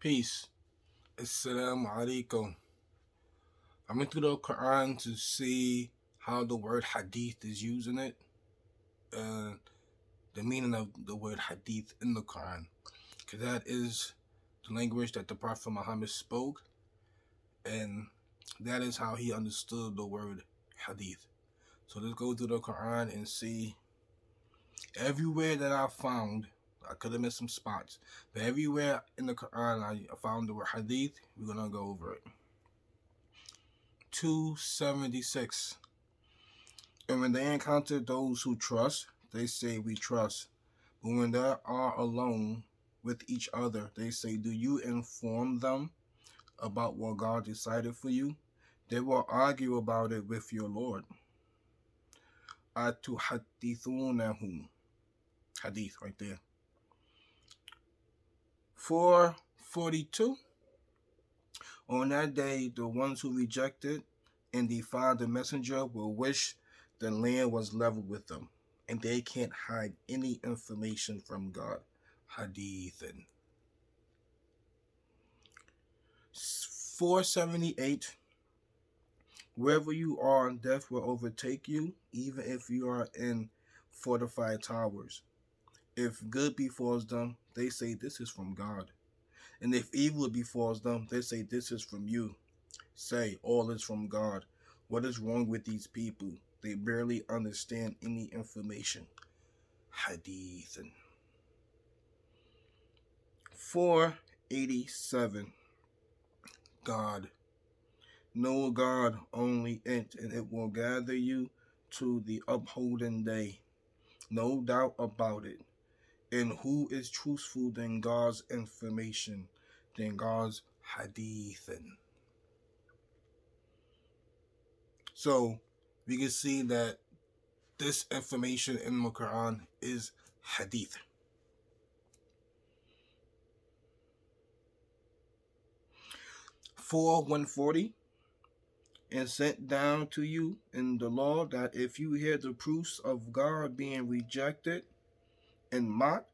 Peace. Assalamu alaikum. I went through the Quran to see how the word hadith is used in it, and the meaning of the word hadith in the Quran, because that is the language that the Prophet Muhammad spoke, and that is how he understood the word hadith. So let's go through the Quran and see everywhere that I found. I could have missed some spots, but everywhere in the Quran I found the word hadith. We're gonna go over it. 276. And when they encounter those who trust, they say, "We trust." But when they are alone with each other, they say, "Do you inform them about what God decided for you?" They will argue about it with your Lord. Atuhaddithunahum. Hadith right there. 442. On that day, the ones who rejected and defied the messenger will wish the land was leveled with them, and they can't hide any information from God. Hadith. 478. Wherever you are, death will overtake you, even if you are in fortified towers. If good befalls them, they say this is from God. And if evil befalls them, they say this is from you. Say, all is from God. What is wrong with these people? They barely understand any information. Hadith. 487. God. Know God, only it, and it will gather you to the upholding day. No doubt about it. And who is truthful than God's information, than God's hadith? So we can see that this information in the Quran is hadith. For 140, and sent down to you in the law that if you hear the proofs of God being rejected and mocked,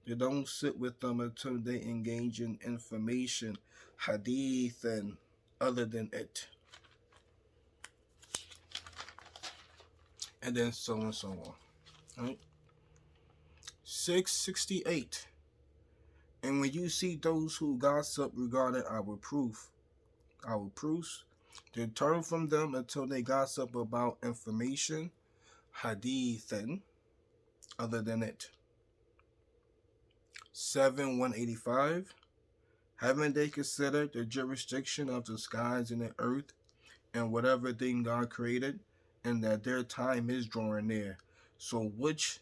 you don't sit with them until they engage in information, hadith, and other than it. And then so on and so on. Right? 668. And when you see those who gossip regarding our proofs, they turn from them until they gossip about information, hadith, and other than it. 185. Haven't they considered the jurisdiction of the skies and the earth and whatever thing God created, and that their time is drawing near? So which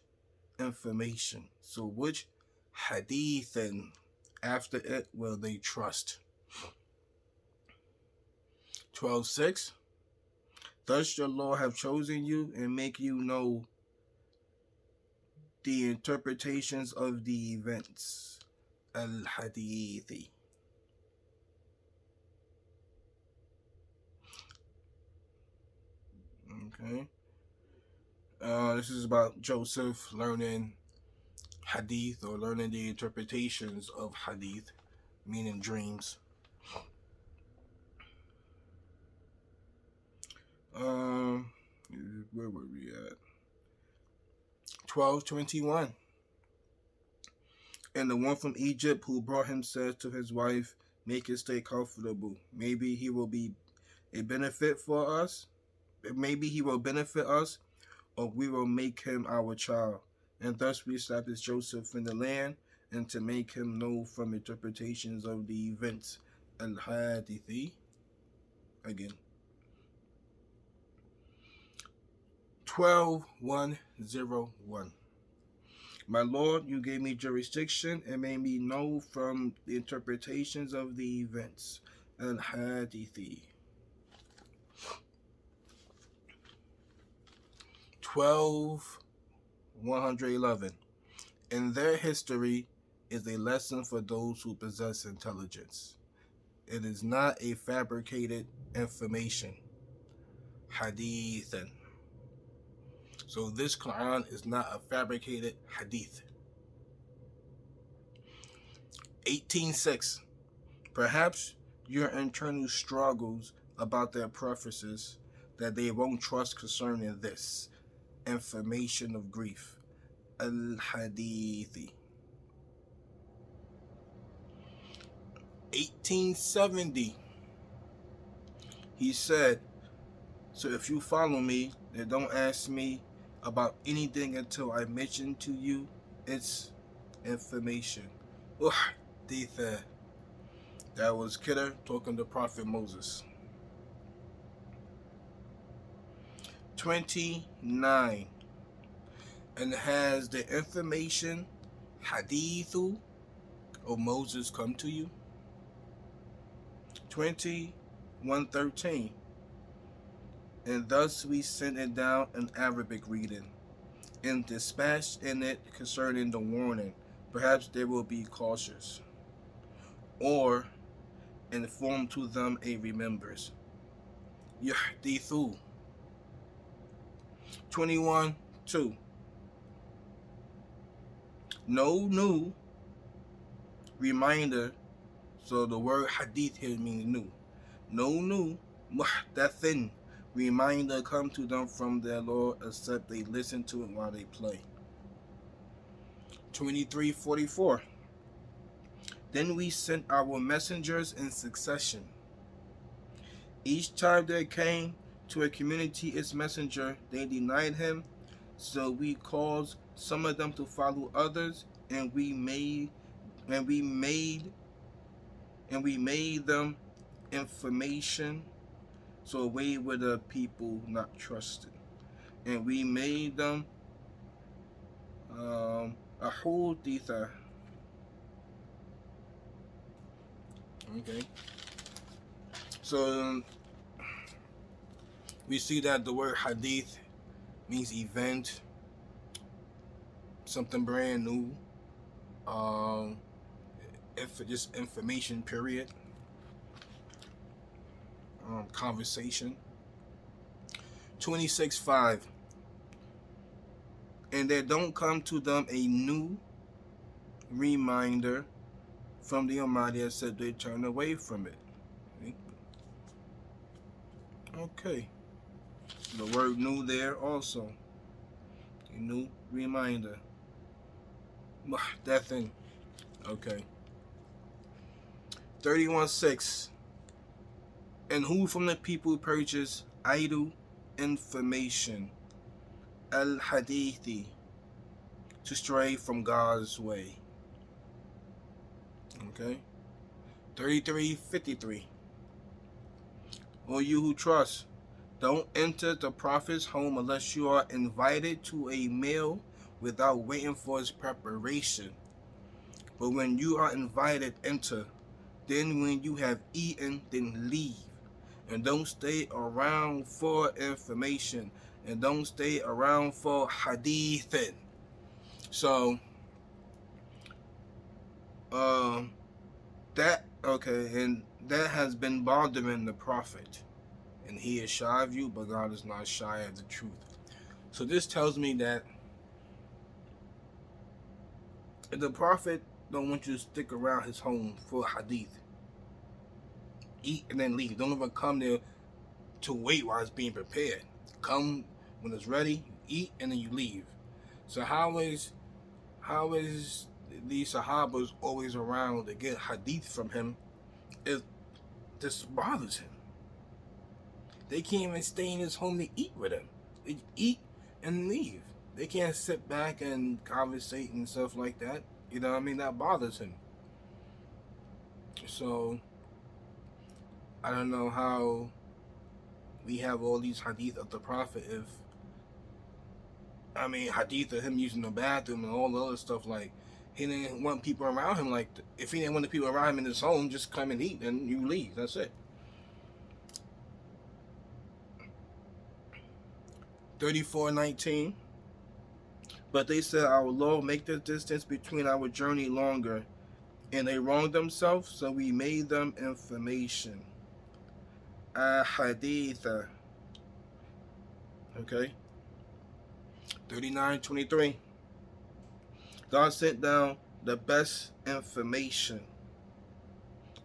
information, which hadith and after it will they trust? 12:6. Thus your Lord have chosen you and make you know the interpretations of the events. Al-Hadithi. Okay. This is about Joseph learning hadith, or learning the interpretations of hadith, meaning dreams. Where were we at? 12:21. And the one from Egypt who brought him said to his wife, "Make it stay comfortable. Maybe he will be a benefit for us. Maybe he will benefit us, or we will make him our child." And thus we established Joseph in the land, and to make him know from interpretations of the events. Al-Hadithi. Again. 12:101. My Lord, you gave me jurisdiction and made me know from the interpretations of the events. Al-Hadithi. 12:111. In their history is a lesson for those who possess intelligence. It is not a fabricated information. Hadith. So this Quran is not a fabricated hadith. 18:6. Perhaps your internal struggles about their preferences that they won't trust concerning this information of grief. Al-Hadithi. 1870. He said, so if you follow me, then don't ask me about anything until I mention to you its information. That was Kidder talking to Prophet Moses. 29. And has the information, hadithu, of Moses come to you? 21:13. And thus we sent it down in Arabic reading, and dispatched in it concerning the warning. Perhaps they will be cautious, or inform to them a remembrance. Yahdithu. 21:2. No new reminder. So the word hadith here means new. No new muhdathin reminder come to them from their Lord except they listen to it while they play. 23:44. Then we sent our messengers in succession. Each time they came to a community its messenger, they denied him. So we caused some of them to follow others, and we made them information, so away with the people not trusted. And we made them ahuditha. Okay. So we see that the word hadith means event, something brand new, just information, period. Conversation. 26:5. And there don't come to them a new reminder from the Almighty except they turn away from it. Okay. The word new there also. A new reminder. Muhdathin. Okay. 31:6. And who from the people purchased idle information, al-hadithi, to stray from God's way. Okay. 33:53. O you who trust, don't enter the prophet's home unless you are invited to a meal without waiting for his preparation. But when you are invited, enter. Then when you have eaten, then leave. And don't stay around for information. And don't stay around for hadithin. So, and that has been bothering the prophet. And he is shy of you, but God is not shy of the truth. So this tells me that the prophet don't want you to stick around his home for hadith. Eat and then leave. Don't even come there to wait while it's being prepared. Come when it's ready, you eat, and then you leave. So how is these Sahabas always around to get hadith from him if this bothers him? They can't even stay in his home to eat with him. They eat and leave. They can't sit back and conversate and stuff like that. You know what I mean? That bothers him. So I don't know how we have all these hadith of the Prophet hadith of him using the bathroom and all the other stuff. Like, he didn't want people around him. Like, if he didn't want the people around him in his home, just come and eat and you leave. That's it. 34:19. But they said, our Lord, make the distance between our journey longer. And they wronged themselves, so we made them information. Haditha. Okay. 39:23. God sent down the best information.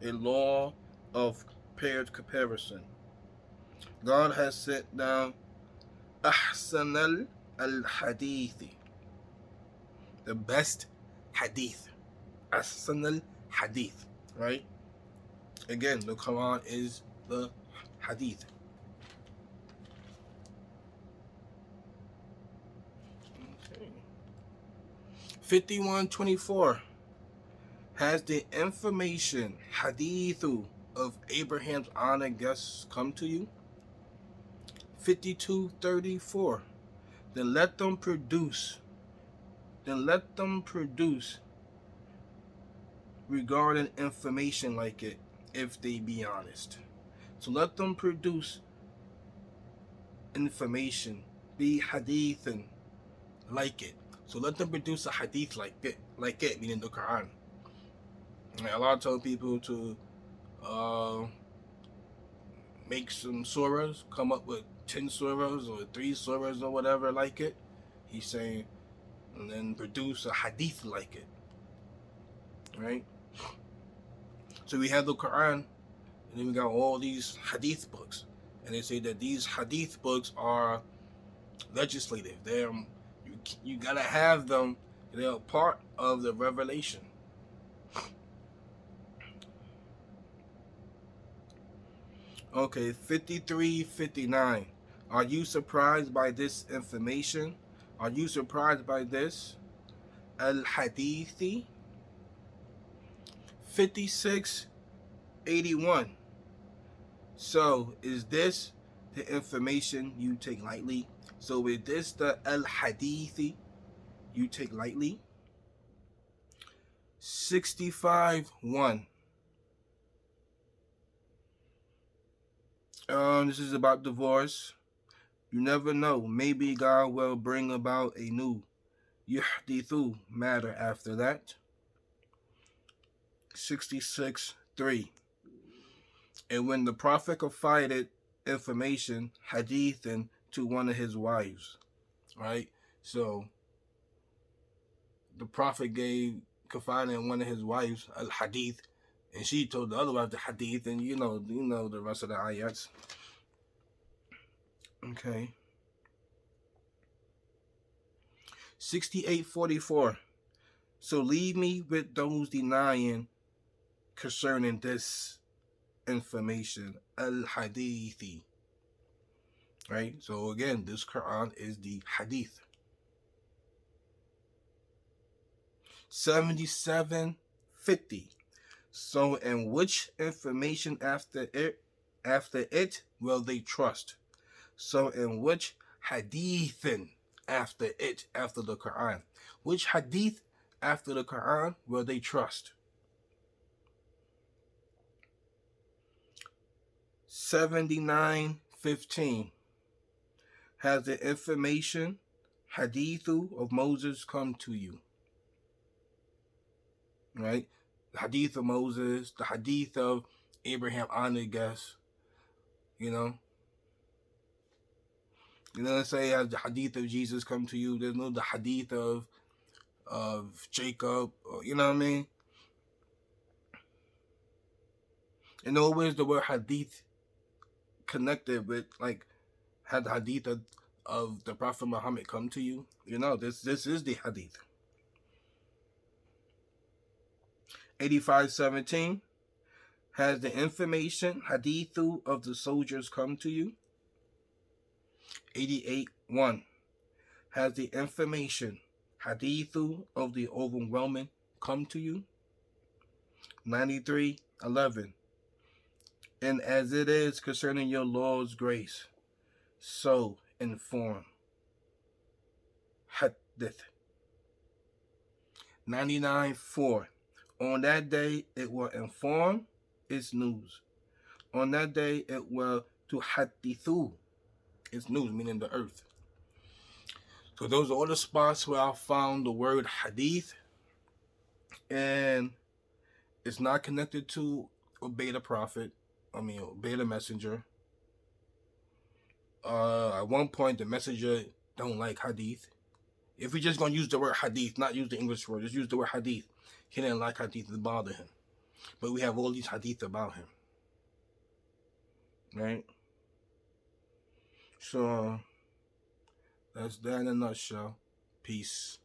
a law of paired comparison. God has sent down أحسن الحديث, the best hadith. أحسن الحديث, right? Again, the Quran is the hadith. Okay. 5124 has the information hadithu of Abraham's honored guests come to you. 5234 then let them produce regarding information like it, if they be honest. So let them produce information, be hadithan, like it. So let them produce a hadith like it, meaning the Quran. And Allah told people to make some surahs, come up with 10 surahs or 3 surahs or whatever like it. He's saying, and then produce a hadith like it, right? So we have the Quran, and then we got all these hadith books, and they say that these hadith books are legislative. They're you gotta have them. They're part of the revelation. Okay, 5359. Are you surprised by this information? Are you surprised by this? Al-Hadithi. 5681. So, is this the information you take lightly? So, is this the Al-Hadithi you take lightly? 65-1. This is about divorce. You never know. Maybe God will bring about a new yuhdithu matter after that. 66-3. And when the Prophet confided information, hadithan, to one of his wives, right? So the Prophet confided one of his wives al hadith, and she told the other wife the hadith, and you know the rest of the ayats. Okay. 68-44. So leave me with those denying concerning this information, al-hadithi. Right? So again, this Quran is the hadith. 77-50. So in which information after it will they trust? So in which hadithin after the Quran? Which hadith after the Quran will they trust? 79-15. Has the information hadithu of Moses come to you? Right? The hadith of Moses, the hadith of Abraham honored guests, let's say as the hadith of Jesus come to you, there's no the hadith of Jacob, or, you know what I mean? And always the word hadith connected with, like, had the hadith of the Prophet Muhammad come to you? This is the hadith. 85-17. Has the information hadithu of the soldiers come to you? 88-1. Has the information hadithu of the overwhelming come to you? 93-11. And as it is concerning your Lord's grace, so inform. Hadith. 99-4. On that day it will inform its news. On that day it will tuhadithu, its news, meaning the earth. So those are all the spots where I found the word hadith, and it's not connected to obey the prophet. Obey the messenger. At one point the messenger don't like hadith. If we just gonna use the word hadith, not use the English word, just use the word hadith. He didn't like hadith, it bothered him. But we have all these hadith about him. Right? So that's that in a nutshell. Peace.